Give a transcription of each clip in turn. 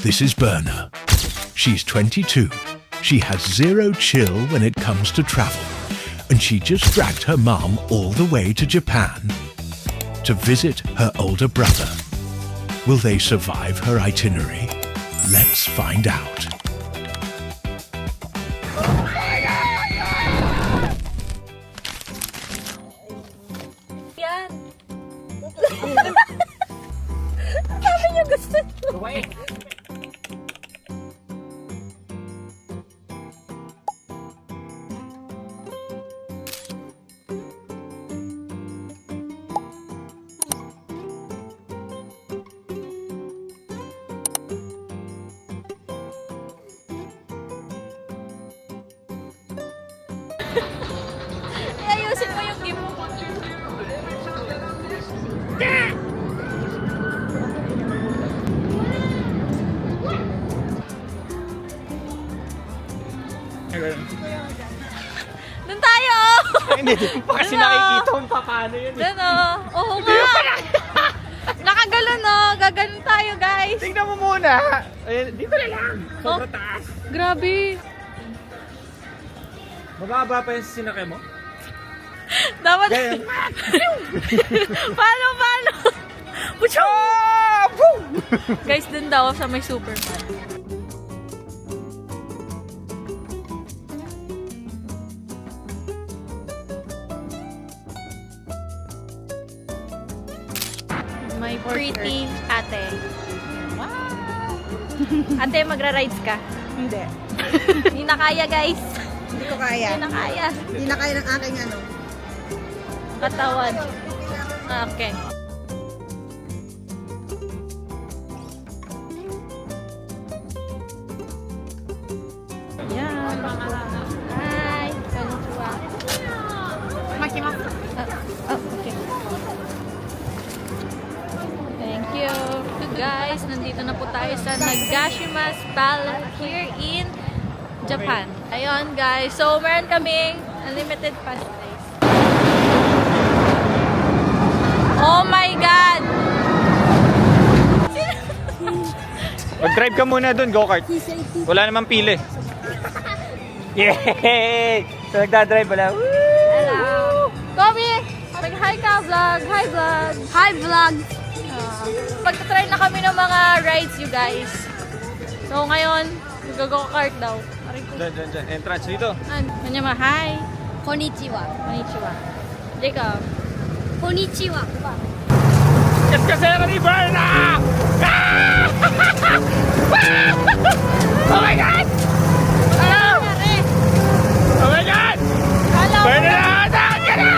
This is Berna. She's 22. She has zero chill when it comes to travel. And she just dragged her mum all the way to Japan to visit her older brother. Will they survive her itinerary? Let's find out. Yan. Sabi niyo gusto niyo. Ayusin mo yung gift mo. Doon tayo! Hindi pa kasi nakikita kung paano yun. Doon oo nga. Nakagalon gaganon tayo guys. Tingnan mo muna. Ayun, dito na lang. Sobrang taas. Grabe. Mababa pa yung sinakay mo? Dapat... Ganyan. Paano? Ah! Boom! Guys, dun daw sa may Superman. My pretty ate. Wow! Ate, magra-rides ka? Hindi. Hindi na kaya, guys. Hindi ko kaya. Hindi na kaya. Hindi na kaya ng aking ano. Katawan. Okay. Yan. Hi. Konnichiwa. Okay. Thank you. So guys, nandito na po tayo sa Nagashima's Palace here in Japan. Ayun guys. So, meron kaming unlimited pass days. Oh my God! Mag-drive ka muna dun, go-kart. Wala namang pili. Yay! So, nagdadrive wala. Hello! Kobe! Mag-hi ka, vlog! Hi, vlog! Hi, vlog! Pagtatry na kami ng mga rides, you guys. So, ngayon, mag-go-kart daw. Diyan. Entrance dito. Ano ma? Hi! Konnichiwa. Konnichiwa. Jacob. Konnichiwa. Kaskasera ni Berna! Ah! Oh my God! Hello! Oh my God! Hello! Berna! Saan ka na?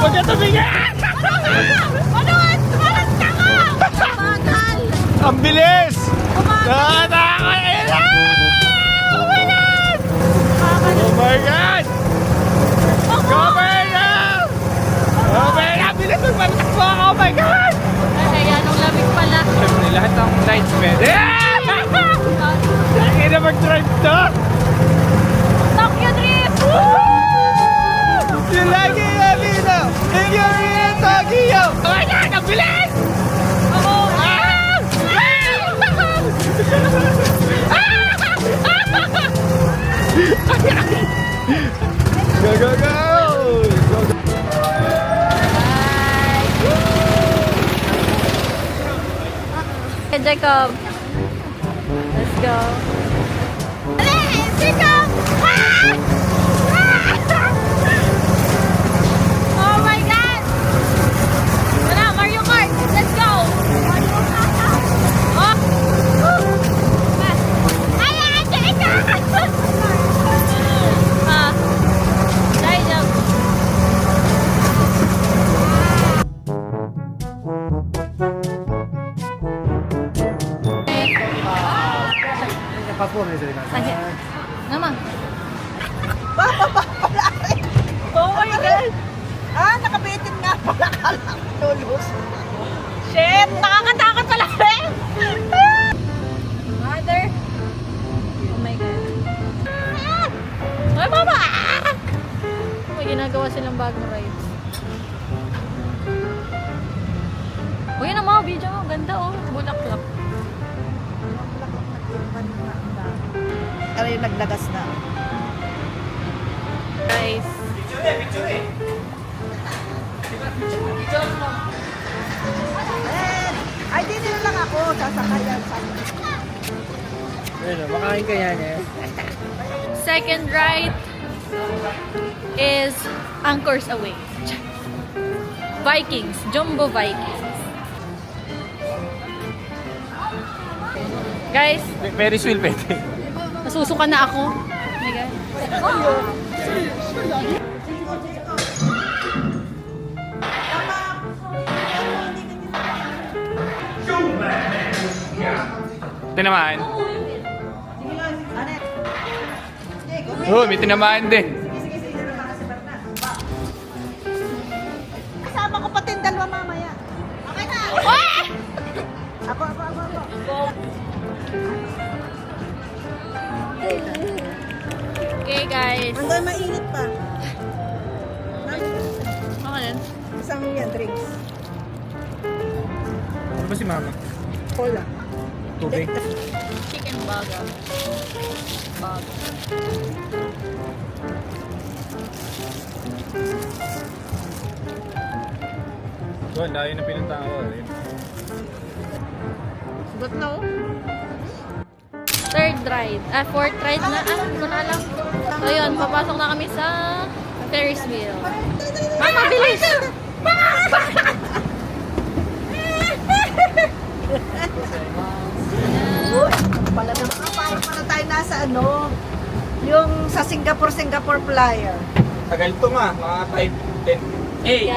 Huwag ka tumingin! Ang bilis! Nakatakot! Oh my God! Go Berna! Oh Berna! Bilis magpatakbo ako! Oh my God! Ay, anong lamig pala. Siyempre, lahat ng lights pwede. Lagi na mag-drive to! Tokyo Drift! Yung lagi na! If you're in Tokyo! Oh my God! Ang bilis! Oo. Go, go, go! Hey, Jacob. Let's go. Jacob! Oh my God! Wala, Mario Kart! Let's go! Oh! Ayan, Jacob! Dahil jump. Sige. Naman. Oh my God! Nakabitin nga pala ka lang. Lulus. Shit! Nakakatakot pala eh! Mother! Oh my God. Ay, mama! May ginagawa silang bagong rides. video mo. Ganda oh. Bulaklak. Ano yung naglagas na? Guys. Ay, di na lang ako. Sasakayan. Ano, makain ka yan eh. Second ride is Anchors Away. Vikings. Jumbo Vikings. Guys, Ferris wheel pwede. nasusuka na ako. Oh my God. Tinamaan. Oh, may tinamaan din. Kasama ko pati yung dalawa mamaya. Okay na. Ako. Okay guys. Hanggang mainit pa. Okay. Isang yan, drinks. Ano ba si mama? Cola. Tubig. Chicken burger. Doon, layo na pinunta ako. Good na oh. Third ride. Fourth ride na. Ito na lang. So yun, papasok na kami sa Ferris wheel. Mama, bilis! Pala naman. Parang pala tayo nasa ano, yung sa Singapore flyer. Tagal to mga 5, 10. Hey!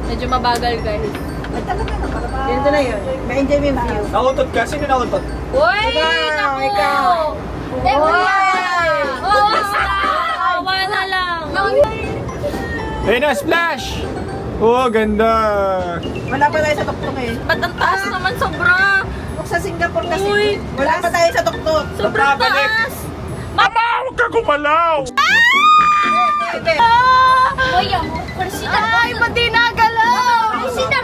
Medyo mabagal guys. Ay, talaga na. Ganito na yun. Ma-enjoy mo yung view. Nautot ka? Sino nautot? Uy! Ikaw, Naku! ikaw. Eh, Uy! Oo, awa na lang. Hey na, splash! Oh, ganda! Wala pa tayo sa tuktok eh. Ba't ang taas naman sobra? Kung sa Singapore kasi, Uy! wala pa tayo sa tuktok. Sobrang Babalik. taas! Huwag ka gumalaw! Uy, ay, ba't di nagalaw?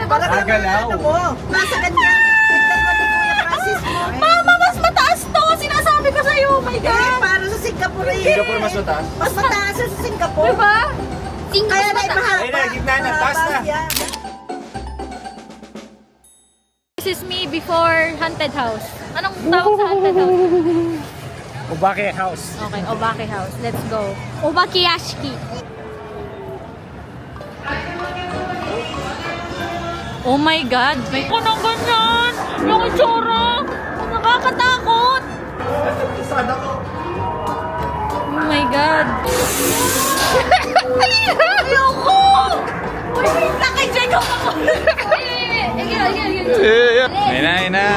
Nagalaw. Ano mo? Nasa kanya. Tignan mo ni Kuya Francis mo. Mama, mas mataas to! Sinasabi ko sa'yo, oh my Eh, God! paano sa Singapore eh? Singapore mas mataas? Mas mataas sa Singapore. Diba? Kaya na imahal. Ayun na, gitna na, taas na. This is me before haunted house. Anong tawag sa haunted house? Obake house. Okay, Obake house. Let's go. Obakeyashiki. Oh my God! May punong ganyan! Yung itsura! Nakakatakot! Oh my God! Ayoko! Uy, wait lang kay Jacob ako! Ayun na.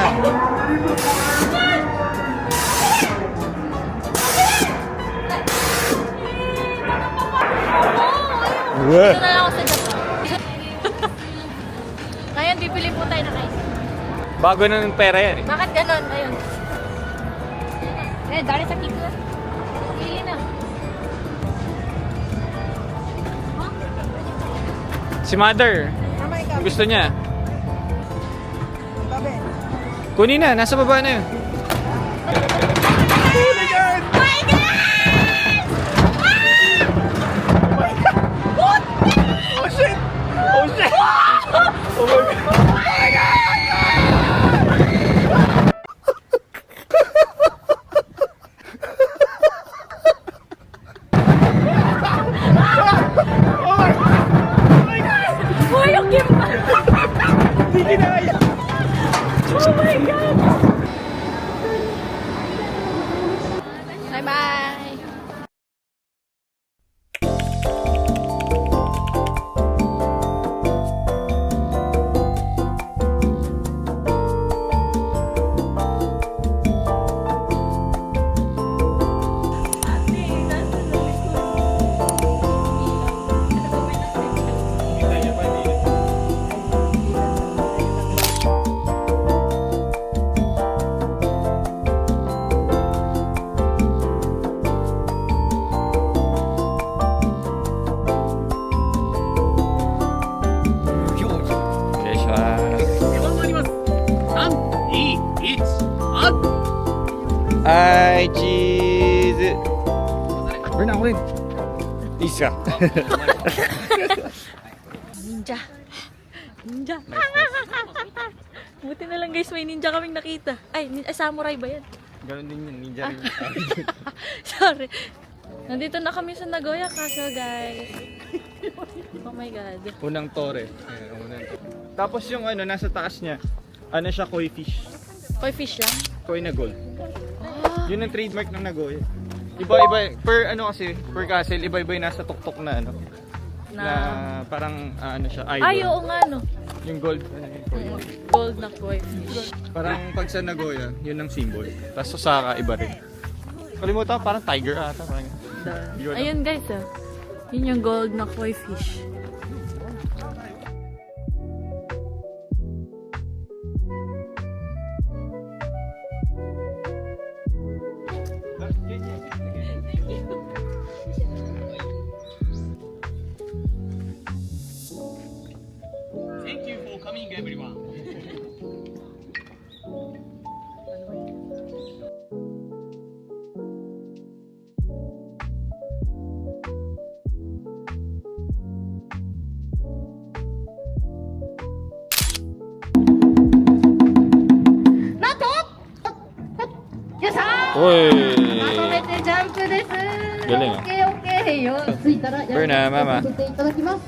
Ito na lang ako sa Japan. Ngayon, bibili po tayo ng ice. Bago na ng pera yan eh. Bakit ganon? Ayun. Dali sa kiko. Pili na. Si mother, Tama ikaw. gusto niya. Tabi. Kunin na, nasa baba na yun. Oh shit! Oh shit! Oh my God! Uy, yung gimba! Hindi kinaya! Oh my God! Bye-bye! Ay, cheese! Burn ako rin. Isa. Ninja. Ninja. Buti na lang guys, may ninja kaming nakita. Ay, samurai ba yan? Ganon din yun, ninja rin. Sorry. Nandito na kami sa Nagoya Castle, guys. Oh my God. Unang tore. Ayan, unang tore. Tapos yung ano, nasa taas niya, ano siya, koi fish. Koi fish lang? Koi na gold. Ah, Yun ang trademark ng Nagoya. Iba-iba, per ano kasi, per castle, iba-iba yung nasa tuktok na ano. Na parang ano siya, idol. ay, oo nga, no. Yung gold, ano yung koi. Gold na koi fish. Parang pag sa Nagoya, yun ang symbol. Tapos sa Osaka, iba rin. Kalimutan, parang tiger ata. Parang, Di ko alam. Ayun guys, oh. Yun yung gold na koi fish. Thank you for coming, everyone. Uy! ジャンプです。 Galing ah. オッケーオッケー。よ着いたら Berna, mama. させていただきます。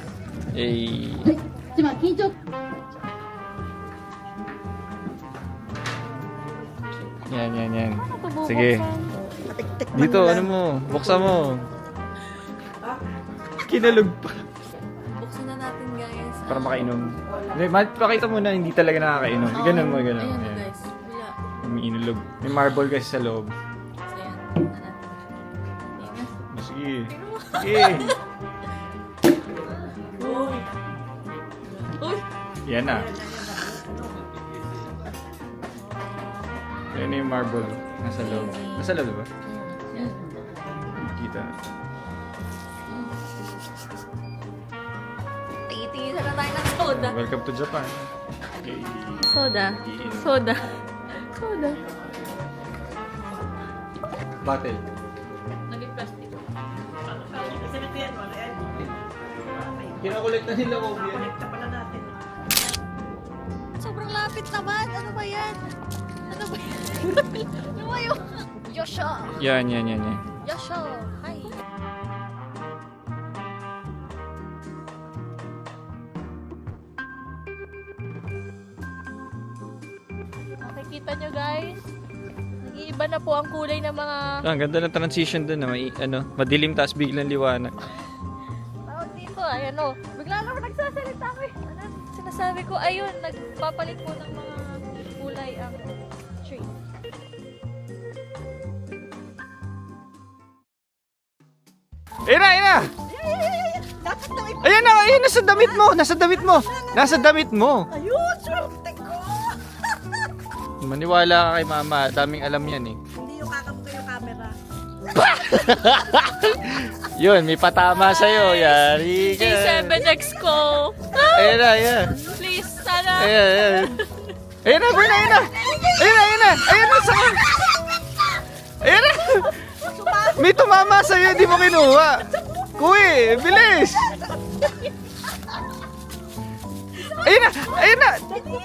Eh, はい。では緊張。 yan. Sige. Dito, ano mo? Buksan mo. Kinalog pa. Buksan na natin guys. Para makainom. Hindi, pakita mo na hindi talaga nakakainom. Ganun mo, ganun. Ayun Ayan. guys. Wala. May inulog. May marble kasi sa loob. So yan. Tingnan natin. Sige. Sige. Uy! Yan na. Yan na yung marble. Nasa loob. Nasa loob ba? Yan. Kita. Tingin na tayo ng soda. Welcome to Japan. Okay. Soda. Soda. Soda. Bottle. Naging plastic. Kinakulit na nila ko yan. Sobrang lapit naman. Ano ba yan? Ano ba yan? Lumayo. Yosho. Yan. Yosho. Hi. Nakikita nyo guys. Nag-iiba na po ang kulay ng mga... Ang ganda ng transition dun na may madilim tapos biglang liwanag. Tawag dito. Ayan o. Bigla naman nagsasalita ko eh. Ano? Sinasabi ko, ayun, nagpapalit po ng mga kulay ang tree. Ayun na! Ayan na! Nasa damit mo! Nasa damit mo! Nasa damit mo! Ayun, swerte ko! Maniwala ka kay mama. Daming alam yan eh. Hindi yung kakamukha yung camera. Yun, may patama sa'yo. Yari ka. G7X ko. Ayan na. Please, sana. Ayan. Ayan na, Berna, ayan na. Ayan na. Saan? Ayan na. May tumama sa'yo, hindi mo kinuha. Kuy, bilis. Ayan na.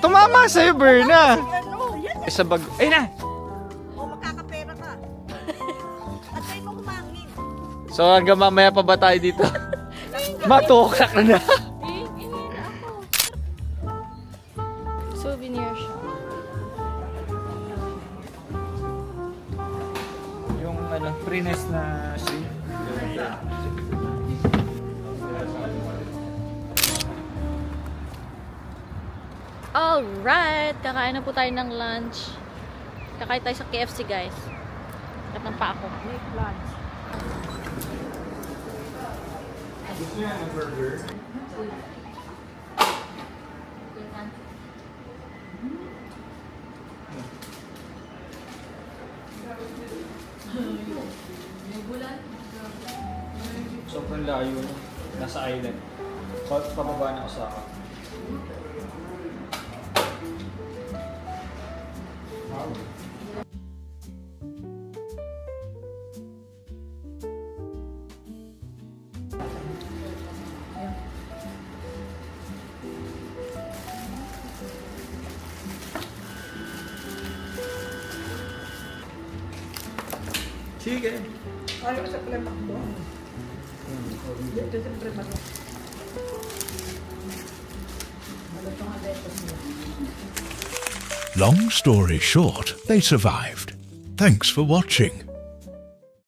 Tumama sa'yo, Berna. Ano? Yan. Isa bag. Ayan na. O, magkakapera ka. At kayo mo humangin. So hanggang mamaya pa ba tayo dito? Matukak na. Souvenir shop. Yung freeness na shrimp. Alright, kakain na po tayo ng lunch. Kakain tayo sa KFC guys. Kat ng pa ako. Make lunch. Gusto niya ng burger? Sobrang layo. Nasa island. Pababa na Osaka. Sige. Ayaw sa plemak doon. Dito sa plemak. Long story short, they survived. Thanks for watching.